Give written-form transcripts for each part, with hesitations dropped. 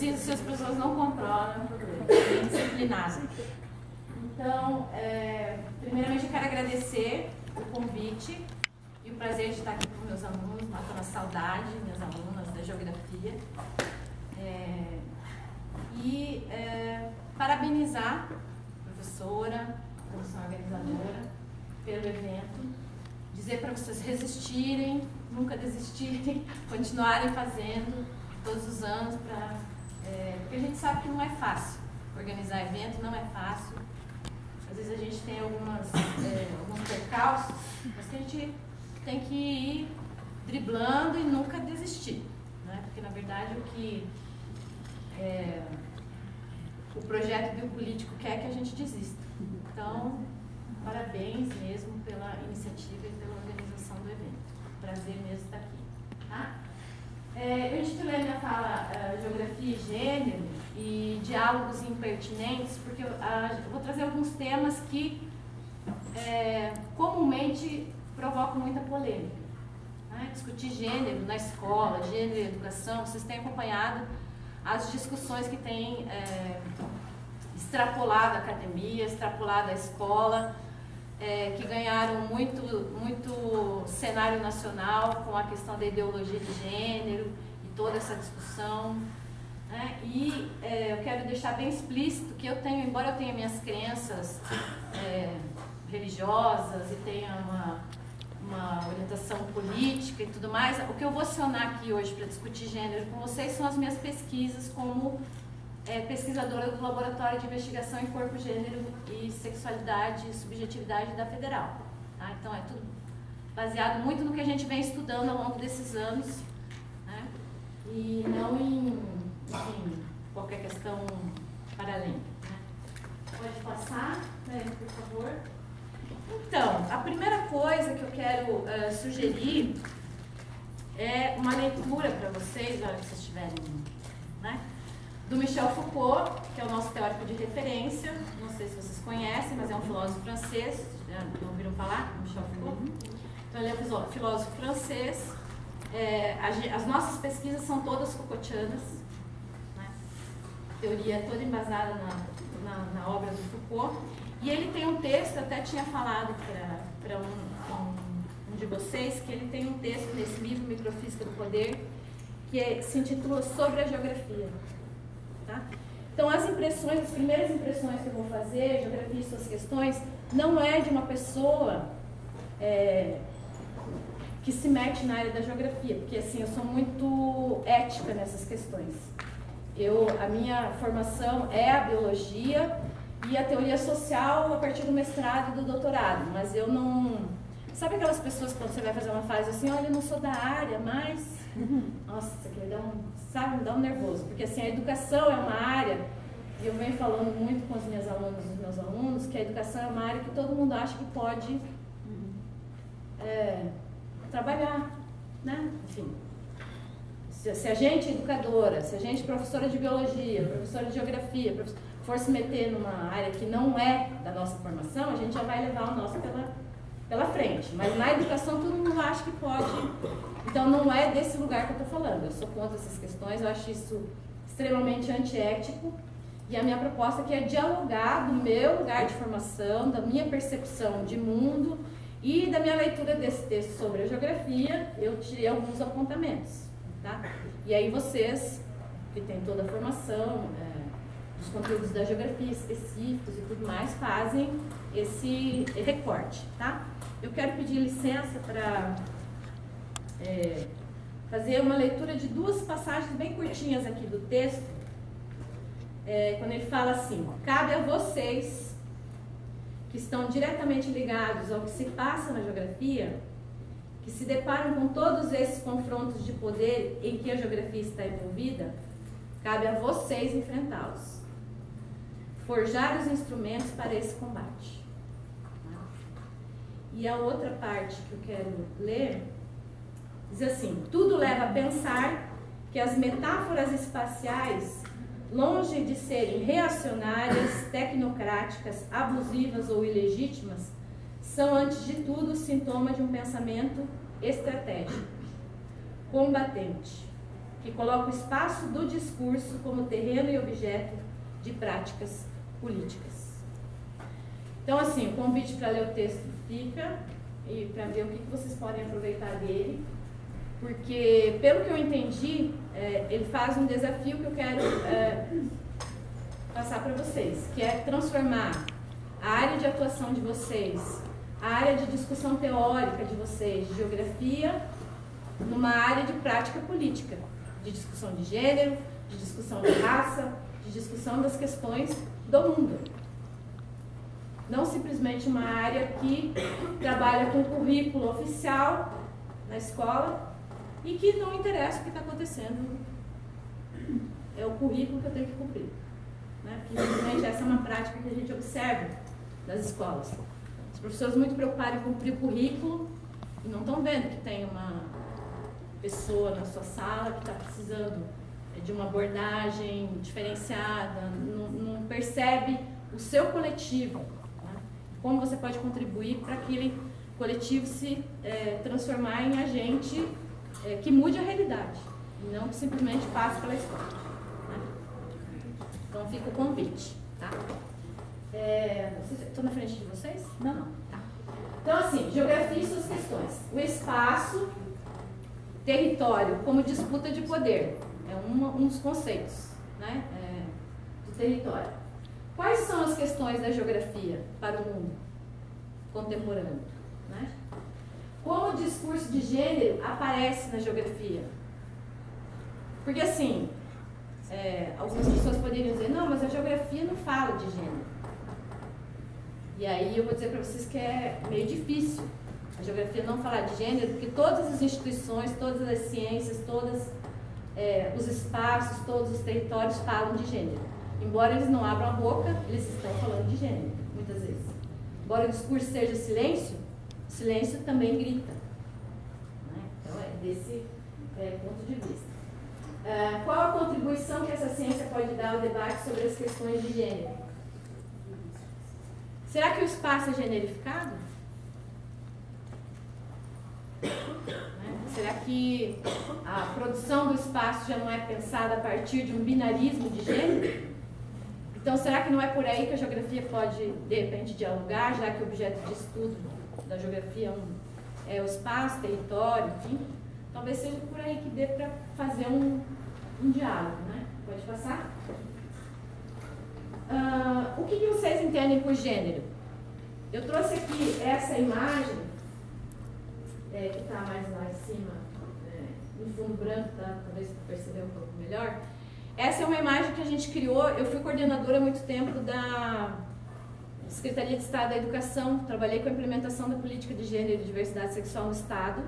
decido se as pessoas não controlam, bem disciplinadas. Então, primeiramente eu quero agradecer o convite e o prazer de estar aqui com meus alunos, matando a saudade, minhas alunas da geografia. Parabenizar a professora, a comissão organizadora, pelo evento, dizer para vocês resistirem, nunca desistirem, continuarem fazendo todos os anos, porque a gente sabe que não é fácil organizar evento, não é fácil. Às vezes a gente tem alguns percalços, mas que a gente tem que ir driblando e nunca desistir, né? Porque na verdade o que o projeto biopolítico quer que a gente desista. Então, parabéns mesmo pela iniciativa e pela organização do evento. Prazer mesmo estar aqui. Tá? Eu intitulei minha fala Geografia e Gênero e Diálogos Impertinentes, porque eu vou trazer alguns temas que comumente provocam muita polêmica. Né? Discutir gênero na escola, gênero e educação, vocês têm acompanhado as discussões que têm extrapolado a academia, extrapolado a escola, que ganharam muito cenário nacional com a questão da ideologia de gênero e toda essa discussão. Né? Eu quero deixar bem explícito que embora eu tenha minhas crenças religiosas e tenha uma orientação política e tudo mais, o que eu vou acionar aqui hoje para discutir gênero com vocês são as minhas pesquisas como pesquisadora do Laboratório de Investigação em Corpo, Gênero e Sexualidade e Subjetividade da Federal. Tá? Então é tudo baseado muito no que a gente vem estudando ao longo desses anos, né? E não em qualquer questão paralelo. Né? Pode passar, por favor. Então, a primeira coisa que eu quero sugerir é uma leitura para vocês, na hora que vocês estiverem, né, do Michel Foucault, que é o nosso teórico de referência. Não sei se vocês conhecem, mas é um filósofo francês. Já ouviram falar? Michel Foucault? Então, ele é um filósofo francês. As nossas pesquisas são todas Foucaultianas, né? Teoria toda embasada na obra do Foucault. E ele tem um texto, até tinha falado para um de vocês, que ele tem um texto nesse livro, Microfísica do Poder, que se intitula Sobre a Geografia. Tá? Então, as primeiras impressões que eu vou fazer, Geografia e suas questões, não é de uma pessoa que se mete na área da geografia, porque assim, eu sou muito ética nessas questões. A minha formação é a biologia e a teoria social a partir do mestrado e do doutorado, mas eu não... Sabe aquelas pessoas que quando você vai fazer uma fase assim, olha, eu não sou da área, mas... Nossa, isso aqui me dá um nervoso, porque assim, a educação é uma área, e eu venho falando muito com as minhas alunas e os meus alunos, que a educação é uma área que todo mundo acha que pode trabalhar, né? Enfim, se a gente é educadora, se a gente é professora de biologia, professora de geografia, for se meter numa área que não é da nossa formação, a gente já vai levar o nosso pela frente. Mas na educação todo mundo acha que pode. Então não é desse lugar que eu estou falando. Eu sou contra essas questões, eu acho isso extremamente antiético. E a minha proposta aqui é dialogar do meu lugar de formação, da minha percepção de mundo e da minha leitura desse texto sobre a geografia. Eu tirei alguns apontamentos. Tá? E aí vocês, que têm toda a formação... os conteúdos da geografia específicos e tudo mais, fazem esse recorte, tá? Eu quero pedir licença para fazer uma leitura de duas passagens bem curtinhas aqui do texto, quando ele fala assim: cabe a vocês, que estão diretamente ligados ao que se passa na geografia, que se deparam com todos esses confrontos de poder em que a geografia está envolvida, cabe a vocês enfrentá-los. Forjar os instrumentos para esse combate. E a outra parte que eu quero ler diz assim: tudo leva a pensar que as metáforas espaciais, longe de serem reacionárias, tecnocráticas, abusivas ou ilegítimas, são, antes de tudo, sintoma de um pensamento estratégico, combatente, que coloca o espaço do discurso como terreno e objeto de práticas políticas. Então, assim, o convite para ler o texto fica, e para ver o que vocês podem aproveitar dele, porque, pelo que eu entendi, ele faz um desafio que eu quero passar para vocês, que é transformar a área de atuação de vocês, a área de discussão teórica de vocês, de geografia, numa área de prática política, de discussão de gênero, de discussão de raça, de discussão das questões do mundo. Não simplesmente uma área que trabalha com currículo oficial na escola e que não interessa o que está acontecendo. É o currículo que eu tenho que cumprir. Né? Porque, simplesmente, essa é uma prática que a gente observa nas escolas. Os professores muito preocupados em cumprir o currículo e não estão vendo que tem uma pessoa na sua sala que está precisando de uma abordagem diferenciada, não percebe o seu coletivo, né? Como você pode contribuir para aquele coletivo se transformar em agente que mude a realidade, e não que simplesmente passe pela escola. Né? Então fica o convite. Tá? Estou na frente de vocês? Não. Tá. Então, assim, geografia e suas questões. O espaço, território como disputa de poder. É um dos conceitos, né, do território. Quais são as questões da geografia para o mundo contemporâneo? Né? Como o discurso de gênero aparece na geografia? Porque, assim, algumas pessoas poderiam dizer, não, mas a geografia não fala de gênero. E aí eu vou dizer para vocês que é meio difícil a geografia não falar de gênero, porque todas as instituições, todas as ciências, todos os espaços, todos os territórios falam de gênero. Embora eles não abram a boca, eles estão falando de gênero, muitas vezes. Embora o discurso seja silêncio, o silêncio também grita. Né? Então é desse ponto de vista. Qual a contribuição que essa ciência pode dar ao debate sobre as questões de gênero? Será que o espaço é generificado? Será que a produção do espaço já não é pensada a partir de um binarismo de gênero? Então, será que não é por aí que a geografia pode, de repente, dialogar, já que o objeto de estudo da geografia é o espaço, território, enfim? Talvez seja por aí que dê para fazer um diálogo, né? Pode passar? O que vocês entendem por gênero? Eu trouxe aqui essa imagem, que está mais lá em cima, no fundo branco, tá? Talvez para perceber um pouco melhor. Essa é uma imagem que a gente criou. Eu fui coordenadora há muito tempo da Secretaria de Estado da Educação, trabalhei com a implementação da política de gênero e diversidade sexual no Estado,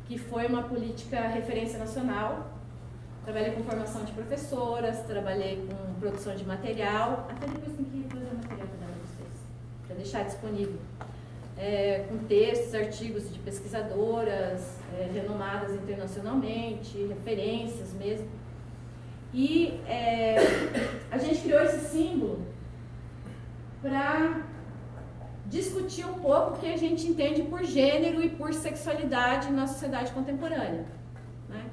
que foi uma política referência nacional. Trabalhei com formação de professoras, trabalhei com produção de material, até depois tem que fazer material para dar para vocês, para deixar disponível. Com textos, artigos de pesquisadoras renomadas internacionalmente, referências mesmo. E a gente criou esse símbolo para discutir um pouco o que a gente entende por gênero e por sexualidade na sociedade contemporânea. Né?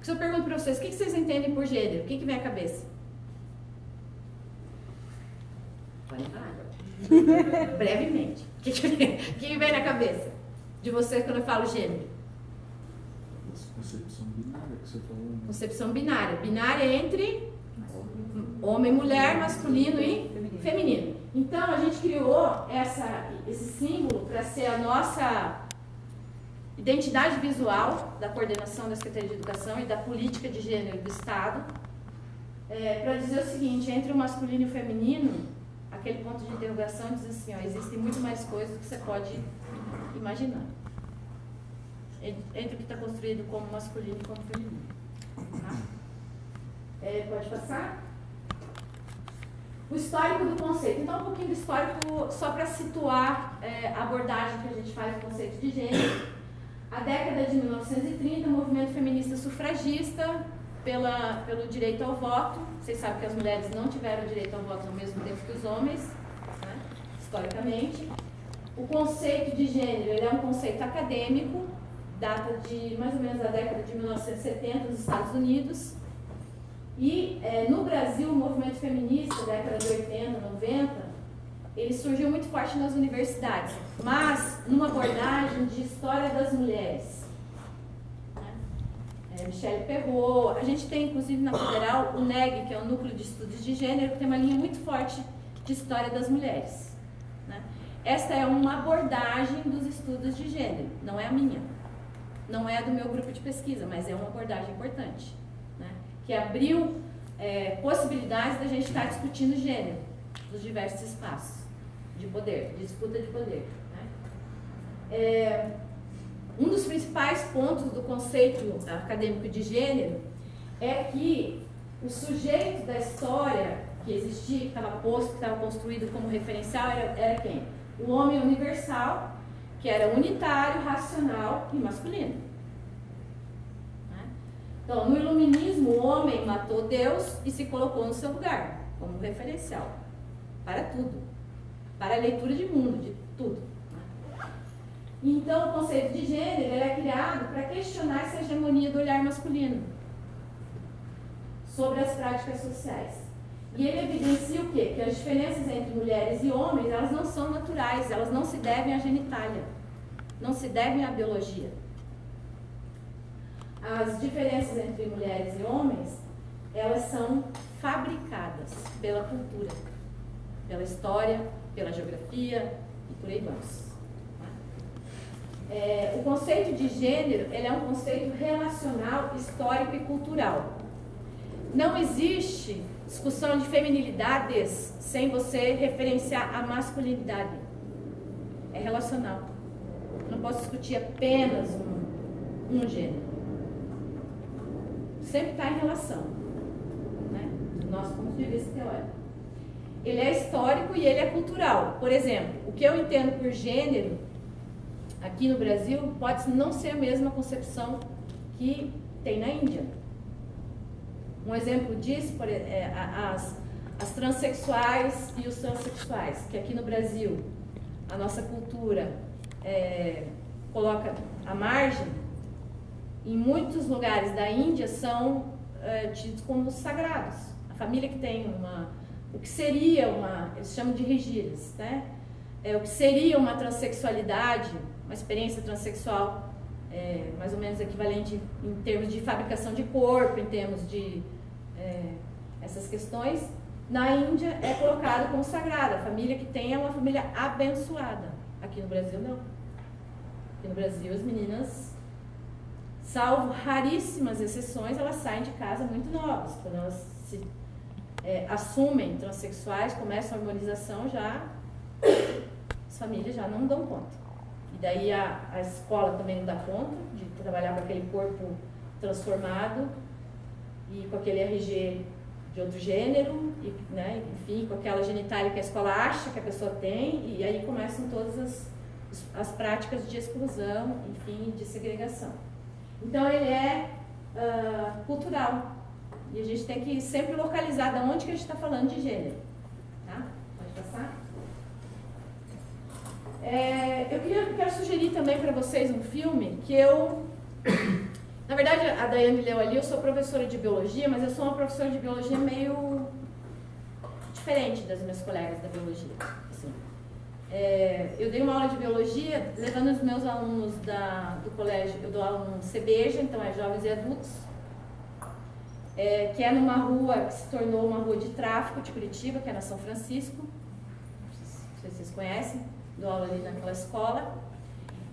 Se eu pergunto para vocês, o que vocês entendem por gênero? O que vem à cabeça? Podem falar. Brevemente. O que vem na cabeça de vocês quando eu falo gênero? Concepção binária que você falou. Né? Concepção binária. Binária entre homem e mulher, masculino e feminino. Então, a gente criou esse símbolo para ser a nossa identidade visual da coordenação da Secretaria de Educação e da política de gênero do Estado, para dizer o seguinte, entre o masculino e o feminino, aquele ponto de interrogação diz assim, existem muito mais coisas do que você pode imaginar. Entre o que está construído como masculino e como feminino. Tá? Pode passar? O histórico do conceito. Então, um pouquinho do histórico, só para situar a abordagem que a gente faz do conceito de gênero. A década de 1930, o movimento feminista sufragista pelo direito ao voto. Vocês sabem que as mulheres não tiveram direito ao voto ao mesmo tempo que os homens, né, historicamente. O conceito de gênero ele é um conceito acadêmico data de mais ou menos da década de 1970 nos Estados Unidos. E no Brasil, o movimento feminista, década de 80, 90, ele surgiu muito forte nas universidades, mas numa abordagem de história das mulheres. Michelle Perrot, a gente tem inclusive na Federal o NEG, que é o Núcleo de Estudos de Gênero, que tem uma linha muito forte de história das mulheres. Esta é uma abordagem dos estudos de gênero, não é a minha, não é a do meu grupo de pesquisa, mas é uma abordagem importante, que abriu possibilidades da gente estar discutindo gênero nos diversos espaços de poder, de disputa de poder. Um dos principais pontos do conceito acadêmico de gênero é que o sujeito da história que existia, que estava posto, que estava construído como referencial, era quem? O homem universal, que era unitário, racional e masculino. Então, no iluminismo, o homem matou Deus e se colocou no seu lugar, como referencial, para tudo, para a leitura de mundo, de tudo. Então, o conceito de gênero é criado para questionar essa hegemonia do olhar masculino sobre as práticas sociais. E ele evidencia o quê? Que as diferenças entre mulheres e homens, elas não são naturais, elas não se devem à genitália, não se devem à biologia. As diferenças entre mulheres e homens, elas são fabricadas pela cultura, pela história, pela geografia e por aí vamos. O conceito de gênero, ele é um conceito relacional, histórico e cultural. Não existe discussão de feminilidades sem você referenciar a masculinidade. É relacional. Não posso discutir apenas um gênero. Sempre está em relação, do nosso ponto de vista teórico. Ele é histórico e ele é cultural. Por exemplo, o que eu entendo por gênero aqui no Brasil pode não ser a mesma concepção que tem na Índia. Um exemplo disso as transexuais e os transexuais, que aqui no Brasil a nossa cultura coloca à margem, em muitos lugares da Índia são tidos como sagrados. A família que tem o que seria eles chamam de rígidas, o que seria uma transexualidade, uma experiência transexual mais ou menos equivalente em termos de fabricação de corpo, em termos de essas questões, na Índia é colocado como sagrado. A família que tem é uma família abençoada. Aqui no Brasil não. Aqui no Brasil as meninas, salvo raríssimas exceções, elas saem de casa muito novas. Quando elas se assumem transexuais, começam a hormonização, as famílias já não dão conta. E daí a escola também não dá conta de trabalhar com aquele corpo transformado e com aquele RG de outro gênero, enfim, com aquela genitália que a escola acha que a pessoa tem, e aí começam todas as práticas de exclusão, enfim, de segregação. Então ele é cultural, e a gente tem que sempre localizar de onde que a gente está falando de gênero. Tá? Pode passar? Eu quero sugerir também para vocês um filme que na verdade, a Daiane leu ali, eu sou professora de biologia, mas eu sou uma professora de biologia meio diferente das minhas colegas da biologia. Assim, eu dei uma aula de biologia levando os meus alunos do colégio, eu dou aula no CBEJA, então é jovens e adultos, que é numa rua que se tornou uma rua de tráfico de Curitiba, que é na São Francisco, não sei se vocês conhecem, dou aula ali naquela escola.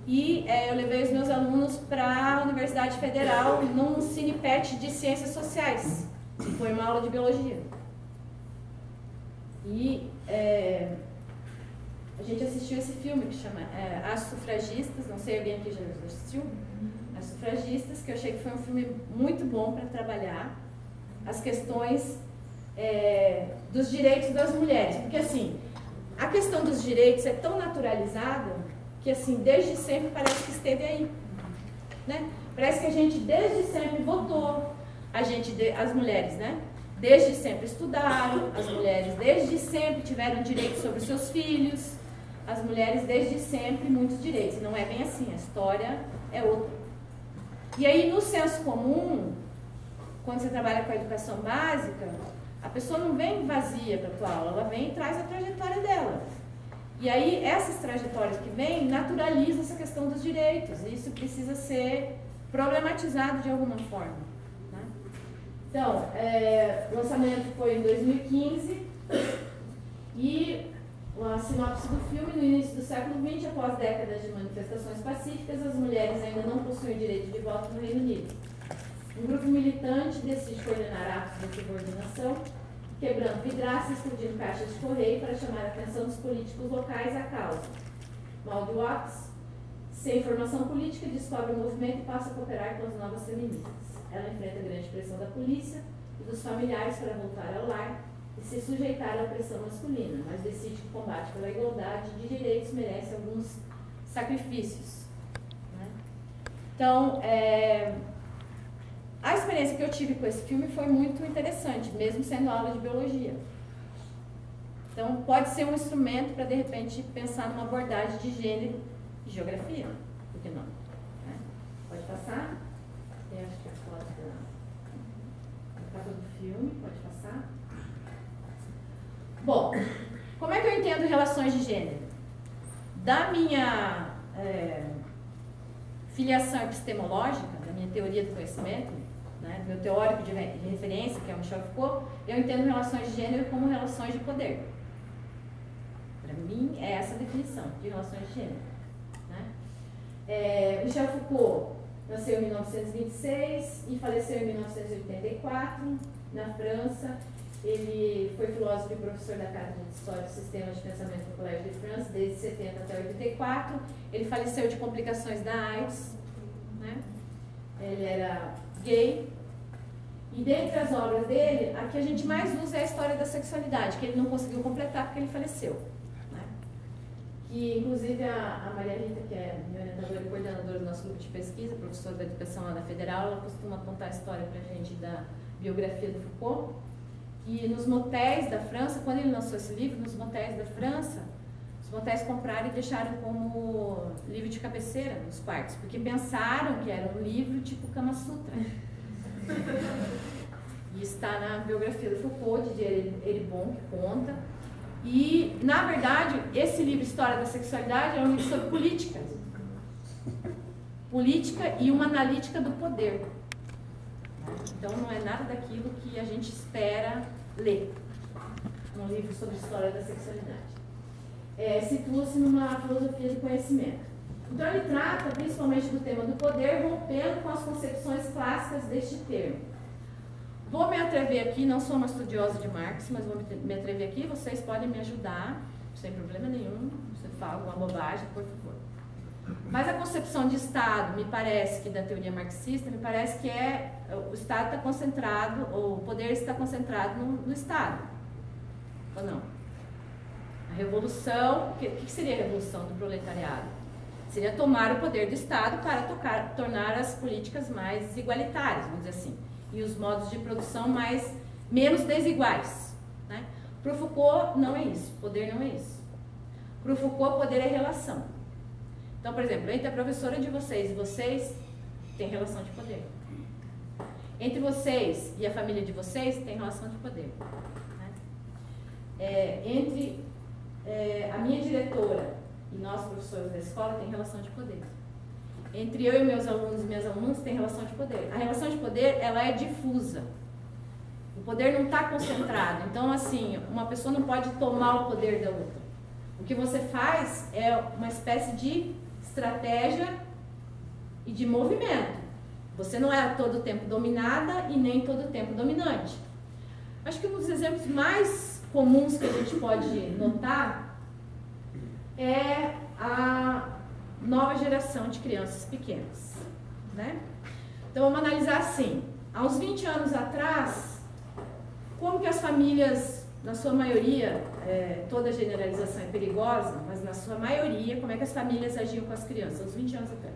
E eu levei os meus alunos para a Universidade Federal num CinePet de Ciências Sociais, que foi uma aula de biologia. E a gente assistiu esse filme que chama As Sufragistas, não sei, alguém aqui já assistiu? As Sufragistas, que eu achei que foi um filme muito bom para trabalhar as questões dos direitos das mulheres. Porque assim, a questão dos direitos é tão naturalizada que assim, desde sempre parece que esteve aí, Parece que a gente desde sempre votou, as mulheres, desde sempre estudaram, as mulheres desde sempre tiveram direito sobre os seus filhos, as mulheres desde sempre muitos direitos. Não é bem assim, a história é outra. E aí, no senso comum, quando você trabalha com a educação básica, a pessoa não vem vazia para a tua aula, ela vem e traz a trajetória dela. E aí, essas trajetórias que vêm naturalizam essa questão dos direitos. E isso precisa ser problematizado de alguma forma. Né? Então, o lançamento foi em 2015 e a sinopse do filme: no início do século XX, após décadas de manifestações pacíficas, as mulheres ainda não possuem o direito de voto no Reino Unido. Um grupo militante decide coordenar atos de subordinação, quebrando vidraças, explodindo caixas de correio para chamar a atenção dos políticos locais à causa. Maud Watts, sem formação política, descobre o movimento e passa a cooperar com as novas feministas. Ela enfrenta a grande pressão da polícia e dos familiares para voltar ao lar e se sujeitar à opressão masculina, mas decide que o combate pela igualdade de direitos merece alguns sacrifícios. Né? Então, a experiência que eu tive com esse filme foi muito interessante, mesmo sendo aula de biologia. Então, pode ser um instrumento para, de repente, pensar numa abordagem de gênero e geografia. Por que não? Né? Pode passar? Eu acho que a foto da capa do filme, pode passar. Bom, como é que eu entendo relações de gênero? Da minha filiação epistemológica, da minha teoria do conhecimento, né, do meu teórico de referência, que é o Michel Foucault, eu entendo relações de gênero como relações de poder. Para mim, é essa a definição de relações de gênero. Né? Michel Foucault nasceu em 1926 e faleceu em 1984, na França. Ele foi filósofo e professor da Cátedra de História do Sistema de Pensamento do Colégio de França, desde 70 até 84. Ele faleceu de complicações da AIDS. Né? Ele era gay. E dentre as obras dele, a que a gente mais usa é a História da Sexualidade, que ele não conseguiu completar porque ele faleceu. Né? Que, inclusive, a Maria Rita, que é minha orientadora e coordenadora do nosso grupo de pesquisa, professora da educação lá da Federal, ela costuma contar a história pra gente da biografia do Foucault. E nos motéis da França, quando ele lançou esse livro, nos motéis da França, os motéis compraram e deixaram como livro de cabeceira nos quartos, porque pensaram que era um livro tipo Kama Sutra. E está na biografia do Foucault, de Eribon, que conta. E, na verdade, esse livro, História da Sexualidade, é um livro sobre política. Política e uma analítica do poder. Então, não é nada daquilo que a gente espera ler. Um livro sobre história da sexualidade. Situa-se numa filosofia do conhecimento. Então, ele trata principalmente do tema do poder, rompendo com as concepções clássicas deste termo. Vou me atrever aqui, não sou uma estudiosa de Marx, mas vou me atrever aqui, vocês podem me ajudar, sem problema nenhum, você fala alguma bobagem, por favor. Mas a concepção de Estado, me parece que da teoria marxista, me parece que o Estado está concentrado, ou o poder está concentrado no Estado. Ou não? A revolução, o que seria a revolução do proletariado? Seria tomar o poder do Estado para tornar as políticas mais igualitárias, vamos dizer assim, e os modos de produção menos desiguais. Né? Para o Foucault, não é isso. Poder não é isso. Para o Foucault, poder é relação. Então, por exemplo, entre a professora de vocês e vocês, tem relação de poder. Entre vocês e a família de vocês, tem relação de poder. Né? Entre a minha diretora e nós, professores da escola, tem relação de poder. Entre eu e meus alunos e minhas alunas, tem relação de poder. A relação de poder, ela é difusa. O poder não está concentrado. Então, assim, uma pessoa não pode tomar o poder da outra. O que você faz é uma espécie de estratégia e de movimento. Você não é todo o tempo dominada e nem todo o tempo dominante. Acho que um dos exemplos mais comuns que a gente pode notar é a nova geração de crianças pequenas. Né? Então vamos analisar assim. Há uns 20 anos atrás, como que as famílias, na sua maioria, toda generalização é perigosa, mas na sua maioria, como é que as famílias agiam com as crianças, uns 20 anos atrás?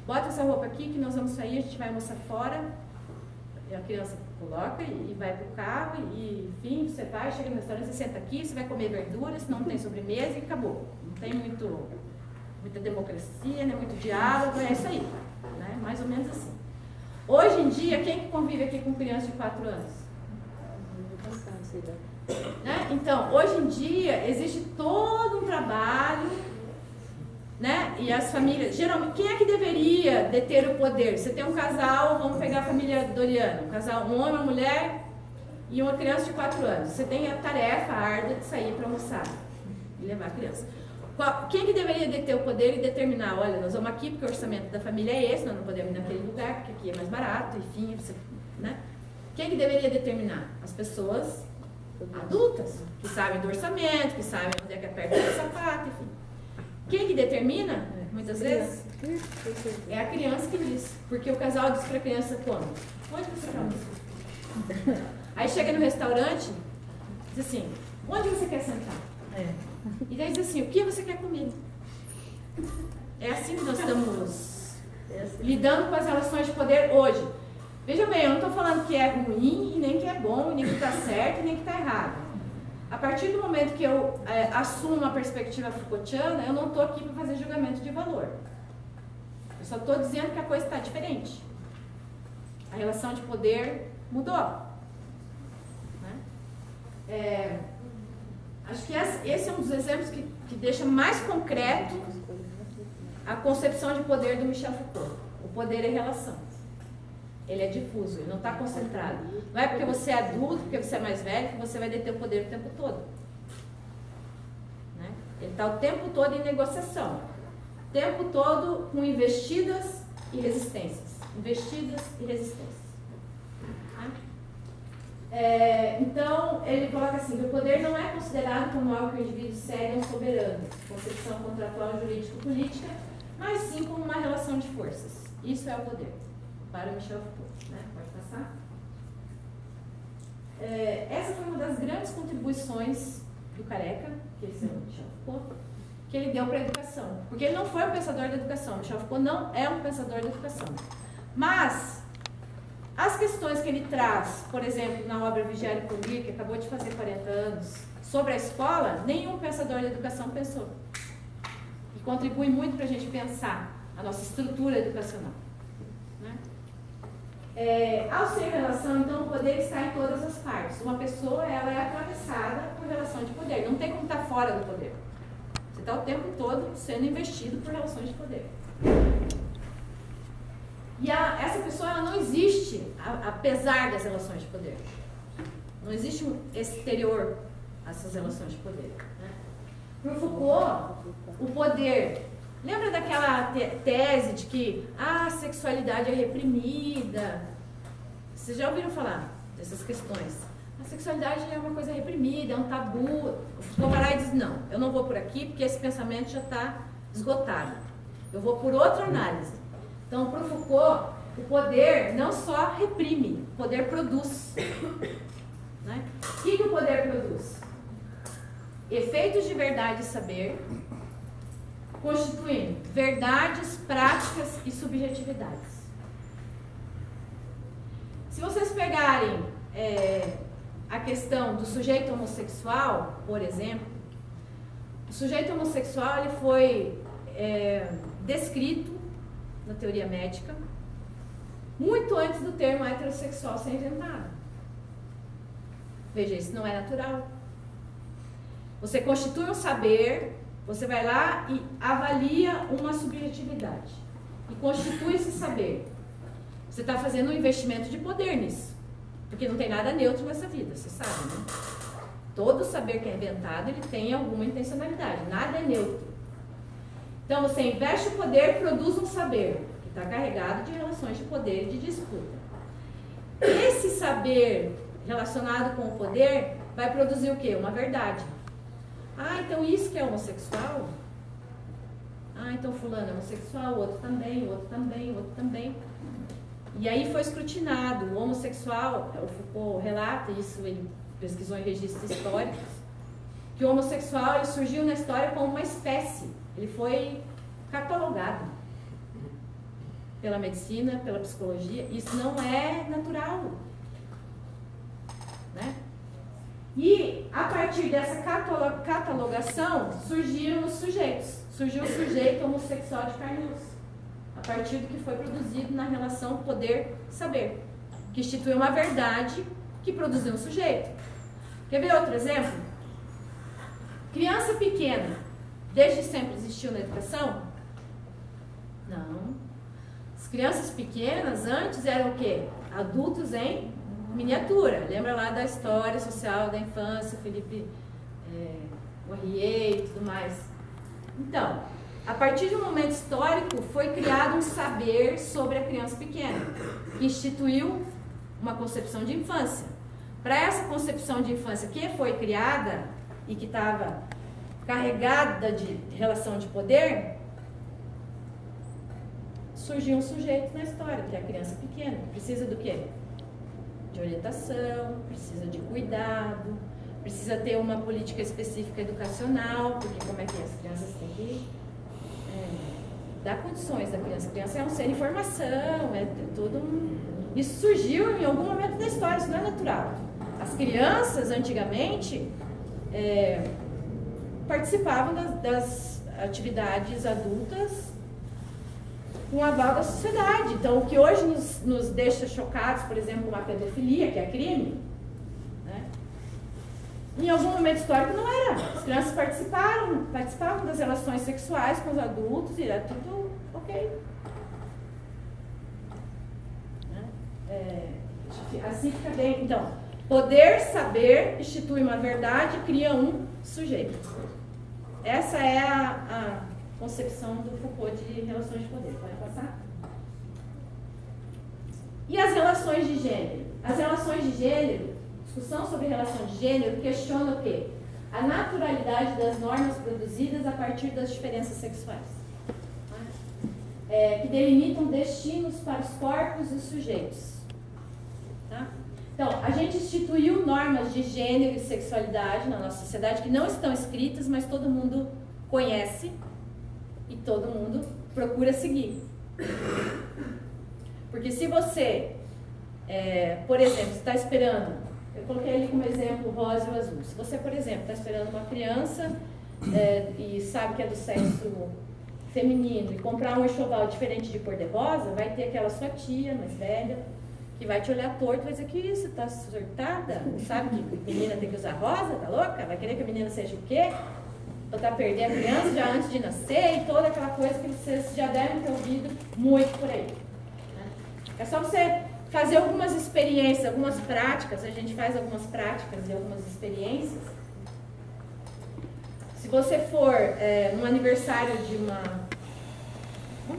Bota essa roupa aqui que nós vamos sair, a gente vai almoçar fora, e a criança coloca e vai pro carro, e enfim, você vai, chega no restaurante, você senta aqui, você vai comer verduras, não tem sobremesa e acabou. Não tem muita democracia, nem muito diálogo, é isso aí. Né? mais ou menos assim. Hoje em dia, quem que convive aqui com criança de 4 anos? Né? Então, hoje em dia, existe todo um trabalho, né? E as famílias, geralmente, quem é que deveria deter o poder? Você tem um casal, vamos pegar a família Doriana, um casal, um homem, uma mulher e uma criança de 4 anos. Você tem a tarefa árdua de sair para almoçar e levar a criança. Quem que deveria deter o poder e determinar, olha, nós vamos aqui porque o orçamento da família é esse, nós não podemos ir naquele lugar porque aqui é mais barato, enfim, você, né? Quem que deveria determinar? As pessoas adultas, que sabem do orçamento, que sabem onde é que aperta o sapato, enfim. Quem que determina, muitas vezes, é a criança que diz. Porque o casal diz para a criança como? Onde você quer almoçar? Aí chega no restaurante, diz assim, onde você quer sentar? E daí diz assim, o que você quer comer? É assim que nós estamos lidando com as relações de poder hoje. Veja bem, eu não estou falando que é ruim, e nem que é bom, e nem que está certo, e nem que está errado. A partir do momento que eu assumo uma perspectiva Foucaultiana, eu não estou aqui para fazer julgamento de valor. Eu só estou dizendo que a coisa está diferente. A relação de poder mudou. Né? Acho que esse é um dos exemplos que deixa mais concreto a concepção de poder do Michel Foucault. O poder é relação. Ele é difuso, ele não está concentrado. Não é porque você é adulto, porque você é mais velho, que você vai deter o poder o tempo todo. Né? Ele está o tempo todo em negociação. O tempo todo com investidas e resistências. Investidas e resistências. Então, ele coloca assim, que o poder não é considerado como algo que o indivíduo segue um soberano, concepção contratual jurídico-política, mas sim como uma relação de forças. Isso é o poder, para Michel Foucault. Né? Pode passar? Essa foi uma das grandes contribuições do Careca, que esse é o Michel Foucault, que ele deu para a educação. Porque ele não foi um pensador da educação, Michel Foucault não é um pensador da educação. Mas as questões que ele traz, por exemplo, na obra Vigiar e Polir, que acabou de fazer 40 anos, sobre a escola, nenhum pensador da educação pensou. E contribui muito para a gente pensar a nossa estrutura educacional. Né? Ao ser relação, então, o poder está em todas as partes. Uma pessoa, ela é atravessada por relação de poder. Não tem como estar fora do poder. Você está o tempo todo sendo investido por relações de poder. E essa pessoa ela não existe apesar das relações de poder. Não existe um exterior a essas relações de poder. Né? Para o Foucault, o poder... Lembra daquela tese de que a sexualidade é reprimida? Vocês já ouviram falar dessas questões? A sexualidade é uma coisa reprimida, é um tabu. O Foucault vai lá e diz, não, eu não vou por aqui porque esse pensamento já está esgotado. Eu vou por outra análise. Então, para o Foucault, o poder não só reprime, o poder produz. Né? O que o poder produz? Efeitos de verdade e saber, constituindo verdades, práticas e subjetividades. Se vocês pegarem a questão do sujeito homossexual, por exemplo, o sujeito homossexual ele foi descrito na teoria médica, muito antes do termo heterossexual ser inventado. Veja, isso não é natural. Você constitui um saber, você vai lá e avalia uma subjetividade. E constitui esse saber. Você está fazendo um investimento de poder nisso. Porque não tem nada neutro nessa vida, você sabe, né? Todo saber que é inventado, ele tem alguma intencionalidade. Nada é neutro. Então, você investe o poder, produz um saber, que está carregado de relações de poder e de disputa. Esse saber relacionado com o poder vai produzir o quê? Uma verdade. Ah, então isso que é homossexual? Ah, então fulano é homossexual, o outro também, o outro também, o outro também. E aí foi escrutinado. O homossexual, o Foucault relata isso, ele pesquisou em registros históricos, que o homossexual ele surgiu na história como uma espécie. Ele foi catalogado pela medicina, pela psicologia. Isso não é natural. Né? E, a partir dessa catalogação, surgiram os sujeitos. Surgiu o sujeito homossexual de carne e osso. A a partir do que foi produzido na relação poder-saber, que institui uma verdade que produziu um sujeito. Quer ver outro exemplo? Criança pequena, desde sempre existiu na educação? Não. As crianças pequenas antes eram o quê? Adultos em miniatura. Lembra lá da história social da infância, Felipe Poirier e tudo mais. Então, a partir de um momento histórico, foi criado um saber sobre a criança pequena, que instituiu uma concepção de infância. Para essa concepção de infância que foi criada e que estava carregada de relação de poder, surgiu um sujeito na história, que é a criança pequena. Precisa do quê? De orientação, precisa de cuidado, precisa ter uma política específica educacional, porque como é que as crianças têm que dar condições da criança. A criança é um ser em formação, é todo um... Isso surgiu em algum momento da história, isso não é natural. As crianças, antigamente, participavam das atividades adultas com aval da sociedade. Então, o que hoje nos deixa chocados, por exemplo, com a pedofilia, que é crime, né? Em algum momento histórico não era. As crianças participavam das relações sexuais com os adultos e era tudo ok. Assim fica bem. Então, poder saber institui uma verdade, cria um sujeito. Essa é a concepção do Foucault de relações de poder. Pode passar? E as relações de gênero? As relações de gênero, discussão sobre relação de gênero, questiona o quê? A naturalidade das normas produzidas a partir das diferenças sexuais, que delimitam destinos para os corpos e os sujeitos. Tá? Então, a gente instituiu normas de gênero e sexualidade na nossa sociedade que não estão escritas, mas todo mundo conhece e todo mundo procura seguir. Porque se você, por exemplo, está esperando, eu coloquei ali como exemplo o rosa e o azul. Se você, por exemplo, está esperando uma criança e sabe que é do sexo feminino e comprar um enxoval diferente de cor-de-rosa, vai ter aquela sua tia mais velha que vai te olhar torto e vai dizer que isso, tá surtada? Não sabe que menina tem que usar rosa? Tá louca? Vai querer que a menina seja o quê? Ou tá perdendo a criança já antes de nascer e toda aquela coisa que vocês já devem ter ouvido muito por aí. É só você fazer algumas experiências, algumas práticas, a gente faz algumas práticas e algumas experiências. Se você for no aniversário de uma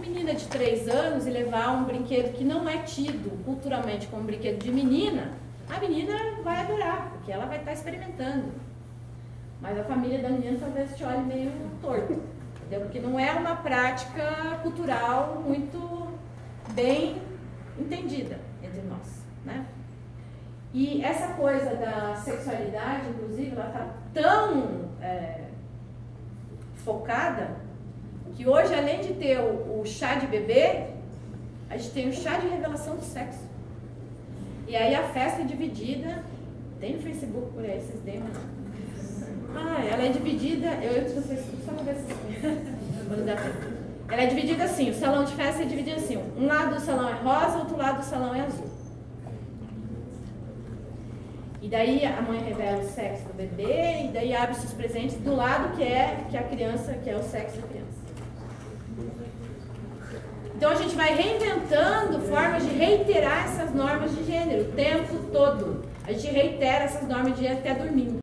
menina de 3 anos e levar um brinquedo que não é tido culturalmente como brinquedo de menina, a menina vai adorar, porque ela vai estar experimentando. Mas a família da menina talvez te olhe meio torto, entendeu? Porque não é uma prática cultural muito bem entendida entre nós, né? E essa coisa da sexualidade, inclusive, ela está tão focada que hoje, além de ter o chá de bebê, a gente tem o chá de revelação do sexo. E aí a festa é dividida, tem no Facebook por aí, vocês deem uma... ela é dividida, eu entro no Facebook só pra ver se... Ela é dividida assim, o salão de festa é dividido assim, um lado do salão é rosa, outro lado do salão é azul. E daí a mãe revela o sexo do bebê, e daí abre-se os presentes do lado que é a criança, que é o sexo da criança. Então a gente vai reinventando formas de reiterar essas normas de gênero o tempo todo. A gente reitera essas normas de gênero até dormindo.